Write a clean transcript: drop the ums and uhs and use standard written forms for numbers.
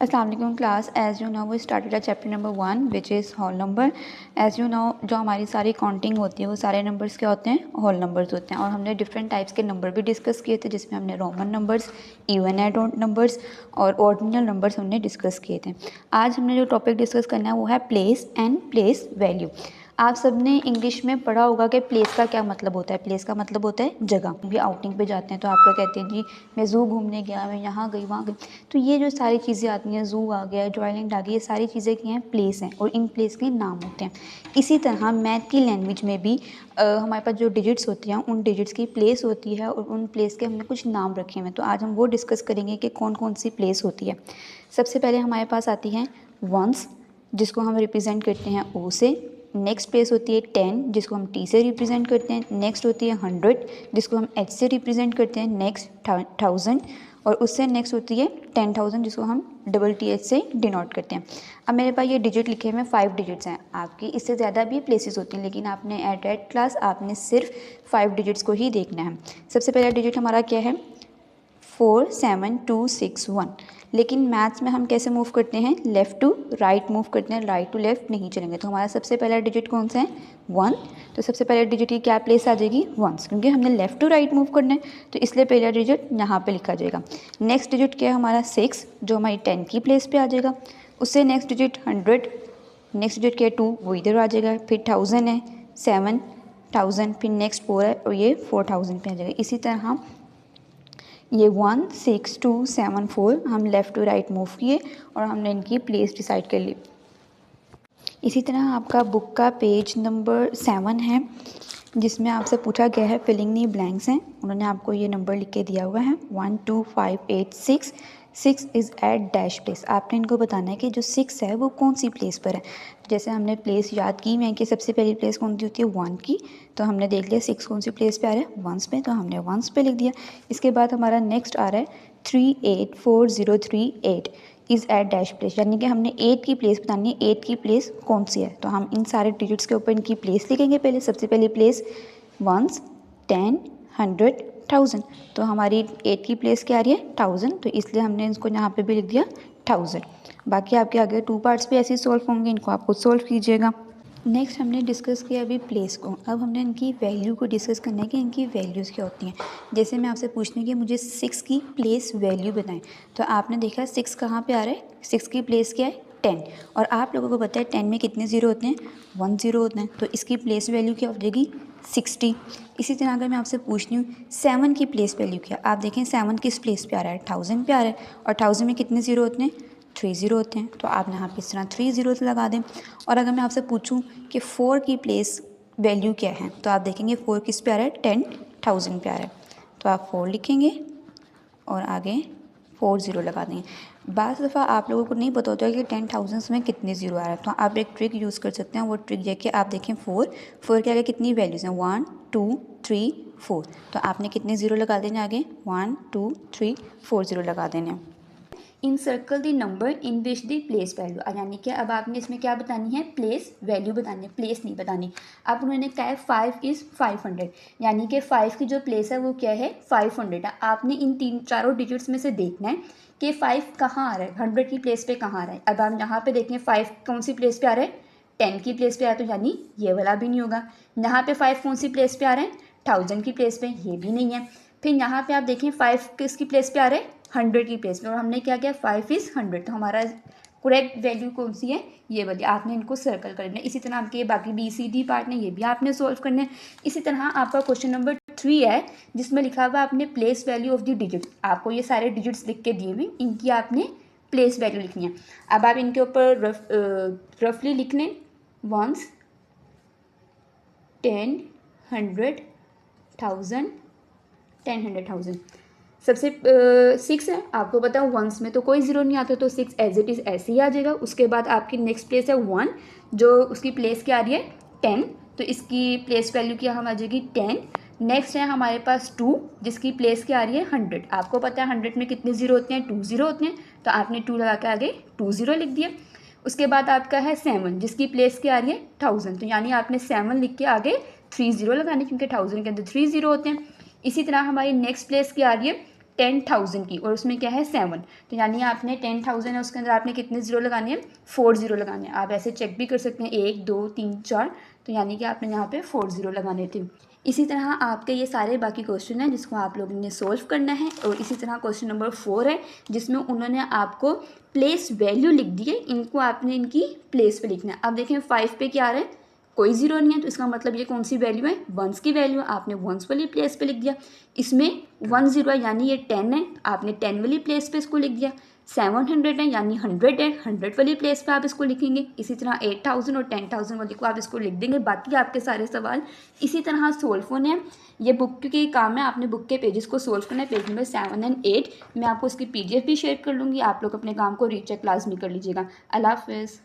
अस्सलाम वालेकुम class. As you know we started chapter number 1 which is whole number. As you know जो हमारी सारी काउंटिंग होती है वो सारे नंबर्स क्या होते हैं, होल नंबर्स होते हैं। और हमने डिफरेंट टाइप्स के नंबर भी डिस्कस किए थे, जिसमें हमने Roman numbers, even and odd numbers और ऑर्डिनल नंबर्स हमने डिस्कस किए थे। आज हमने जो टॉपिक डिस्कस करना है वो है प्लेस एंड प्लेस वैल्यू। आप सबने इंग्लिश में पढ़ा होगा कि प्लेस का क्या मतलब होता है। प्लेस का मतलब होता है जगह। भी आउटिंग पे जाते हैं तो आप लोग कहते हैं जी मैं ज़ू घूमने गया, मैं यहाँ गई वहाँ गई। तो ये जो सारी चीज़ें आती हैं, ज़ू आ गया, जॉयलैंड आ गई, ये सारी चीज़ें क्या हैं, प्लेस हैं और इन प्लेस के नाम होते हैं। इसी तरह मैथ की लैंग्वेज में भी हमारे पास जो डिजिट्स होती हैं उन डिजिट्स की प्लेस होती है और उन प्लेस के हमने कुछ नाम रखे हुए हैं। तो आज हम वो डिस्कस करेंगे कि कौन कौन सी प्लेस होती है। सबसे पहले हमारे पास आती हैं वंस, जिसको हम रिप्रेजेंट करते हैं ओ से। नेक्स्ट प्लेस होती है 10, जिसको हम टी से रिप्रेजेंट करते हैं। नेक्स्ट होती है 100, जिसको हम एच से रिप्रेजेंट करते हैं। नेक्स्ट 1000 और उससे नेक्स्ट होती है 10,000, जिसको हम डबल टी एच से डिनोट करते हैं। अब मेरे पास ये डिजिट लिखे हुए 5 डिजिट्स हैं। आपकी इससे ज़्यादा भी प्लेसेस होती हैं, लेकिन आपने एट क्लास आपने सिर्फ 5 डिजिट्स को ही देखना है। सबसे पहला डिजिट हमारा क्या है, 47261। लेकिन मैथ्स में हम कैसे मूव करते हैं, लेफ़्ट टू राइट मूव करते हैं, राइट टू लेफ़्ट नहीं चलेंगे। तो हमारा सबसे पहला डिजिट कौन सा है, 1। तो सबसे पहले डिजिट की क्या प्लेस आ जाएगी, वंस, क्योंकि हमने लेफ़्ट टू राइट मूव करना है तो इसलिए पहला डिजिट यहाँ पे लिखा जाएगा। नेक्स्ट डिजिट क्या है हमारा 6, जो हमारी 10 की प्लेस पे आ जाएगा। उससे नेक्स्ट डिजिट 100, नेक्स्ट डिजिट क्या है 2, वो इधर आ जाएगा। फिर 1000 है, 7000, फिर नेक्स्ट 4 है और ये 4000 पे आ जाएगा। इसी तरह ये 16274 हम लेफ़्ट टू राइट मूव किए और हमने इनकी प्लेस डिसाइड कर ली। इसी तरह आपका बुक का पेज नंबर 7 है, जिसमें आपसे पूछा गया है फिलिंग नी ब्लैंक्स हैं। उन्होंने आपको ये नंबर लिख के दिया हुआ है 12586। 6 इज़ एट डैश प्लेस। आपने इनको बताना है कि जो 6 है वो कौन सी प्लेस पर है। जैसे हमने प्लेस याद की मैं कि सबसे पहली प्लेस कौन सी होती है, 1 की, तो हमने देख लिया 6 कौन सी प्लेस पे आ रहा है, वंस पे, तो हमने वंस पे लिख दिया। इसके बाद हमारा नेक्स्ट आ रहा है 384038 इज़ एट डैश प्लेस, यानी कि हमने 8 की प्लेस बतानी है। 8 की प्लेस कौन सी है, तो हम इन सारे डिजिट्स के ऊपर इनकी प्लेस लिखेंगे। पहले सबसे पहली प्लेस वंस, 10, 100, 1000, तो हमारी 8 की प्लेस क्या आ रही है, 1000, तो इसलिए हमने इसको यहाँ पे भी लिख दिया 1000। बाकी आपके आगे 2 पार्ट्स भी ऐसे ही सॉल्व होंगे, इनको आप खुद सॉल्व कीजिएगा। नेक्स्ट हमने डिस्कस किया अभी प्लेस को। अब हमने इनकी वैल्यू को डिस्कस करना है कि इनकी वैल्यूज़ क्या होती हैं। जैसे मैं आपसे पूछती हूँ कि मुझे 6 की प्लेस वैल्यू बताएं, तो आपने देखा 6 कहाँ पे आ रहा है, 6 की प्लेस क्या है, 10। और आप लोगों को पता है 10 में कितने ज़ीरो होते हैं, 1 ज़ीरो होते हैं, तो इसकी प्लेस वैल्यू क्या हो जाएगी, 60। इसी तरह अगर मैं आपसे पूछती हूँ 7 की प्लेस वैल्यू क्या, आप देखें 7 किस प्लेस पे आ रहा है, 1000 पे आ रहा है, और 1000 में कितने ज़ीरो होते हैं, 3 ज़ीरो होते हैं, तो आप यहाँ पे इस तरह 3 ज़ीरो लगा दें। और अगर मैं आपसे पूछूं कि 4 की प्लेस वैल्यू क्या है, तो आप देखेंगे 4 किस पे आ रहा है, 10,000 पे आ रहा है, तो आप 4 लिखेंगे और आगे 4 ज़ीरो लगा देंगे। बाज़ दफ़ा आप लोगों को नहीं पता होता है कि 10,000 में कितने ज़ीरो आ रहा है, तो आप एक ट्रिक यूज़ कर सकते हैं। वो ट्रिक ये कि आप देखें 4 के आगे कितनी वैल्यूज़ हैं, 1 2 3 4, तो आपने कितने ज़ीरो लगा देने आगे, 1 2 3 4 ज़ीरो लगा देने। In circle the number in which the place value, यानी कि अब आपने इसमें क्या बतानी है, प्लेस वैल्यू बतानी है, प्लेस नहीं बतानी। अब उन्होंने कहा है 5 इज़ 500, यानी कि 5 की जो प्लेस है वो क्या है, 500 है। आपने इन चारों डिजिट्स में से देखना है कि 5 कहाँ आ रहा है, 100 की प्लेस पे कहाँ आ रहा है। अब आप यहाँ पे देखें 5 कौन सी प्लेस पे आ रहा है, 10 की प्लेस पे आ रहा है, तो यानी ये वाला भी नहीं होगा। यहाँ पे 5 कौन सी प्लेस पे आ रहा है, 1000 की प्लेस पे, ये भी नहीं है। फिर यहाँ पे आप देखें 5 किसकी प्लेस पे आ रहा है, 100 की प्लेस पे, और हमने क्या किया 5 इज़ 100, तो हमारा करेक्ट वैल्यू कौन सी है, ये वाली। आपने इनको सर्कल करना है। इसी तरह आपके बाकी BCD पार्ट ने ये भी आपने सॉल्व करना है। इसी तरह आपका क्वेश्चन नंबर 3 है, जिसमें लिखा हुआ आपने place value of the digit. आपको ये सारे डिजिट्स लिख के दिए हुए, इनकी आपने प्लेस वैल्यू लिखनी है। अब आप इनके ऊपर रफली लिख लें, वंस, 10, 100, 1000, 10, 100, 1000। सबसे 6 है, आपको पता है वंस में तो कोई ज़ीरो नहीं आता, तो 6 एज इट इज़ ऐसे ही आ जाएगा। उसके बाद आपकी नेक्स्ट प्लेस है 1, जो उसकी प्लेस क्या आ रही है, 10, तो इसकी प्लेस वैल्यू क्या हम आ जाएगी, 10। नेक्स्ट है हमारे पास 2, जिसकी प्लेस क्या आ रही है, 100। आपको पता है 100 में कितने ज़ीरो होते हैं, 2 ज़ीरो होते हैं, तो आपने 2 लगा के आगे 2 ज़ीरो लिख दिया। उसके बाद आपका है 7, जिसकी प्लेस क्या आ रही है, 1000, तो यानी आपने 7 लिख के आगे 3 ज़ीरो लगाने, क्योंकि 1000 के अंदर 3 ज़ीरो होते हैं। इसी तरह हमारी नेक्स्ट प्लेस क्या आ रही है 10,000 की और उसमें क्या है 7, तो यानी आपने 10,000 है उसके अंदर आपने कितने ज़ीरो लगाने हैं, 4 ज़ीरो लगाने हैं। आप ऐसे चेक भी कर सकते हैं 1 2 3 4, तो यानी कि आपने यहाँ पे 4 ज़ीरो लगाने थे। इसी तरह आपके ये सारे बाकी क्वेश्चन हैं जिसको आप लोगों ने सोल्व करना है। और इसी तरह क्वेश्चन नंबर 4 है जिसमें उन्होंने आपको प्लेस वैल्यू लिख दी है, इनको आपने इनकी प्लेस पे लिखना है। अब देखें 5 पे क्या आ रहा है, कोई ज़ीरो नहीं है, तो इसका मतलब ये कौन सी वैल्यू है, वंस की वैल्यू है, आपने वंस वाली प्लेस पे लिख दिया। इसमें 1 ज़ीरो है यानी ये 10 है, आपने 10 वाली प्लेस पे इसको लिख दिया। 700 है यानी 100 है, 100 वाली प्लेस पे आप इसको लिखेंगे। इसी तरह 8,000 और 10,000 वाली को आप इसको लिख देंगे। बाकी आपके सारे सवाल इसी तरह सोल्व होने हैं। ये बुक के काम है, आपने बुक के पेजेस को सोल्व करना है, पेज नंबर 7 और 8। मैं आपको इसकी PDF भी शेयर कर लूँगी, आप लोग अपने काम को रीचेक लाजमी कर लीजिएगा। अल्लाह हाफ़िज़।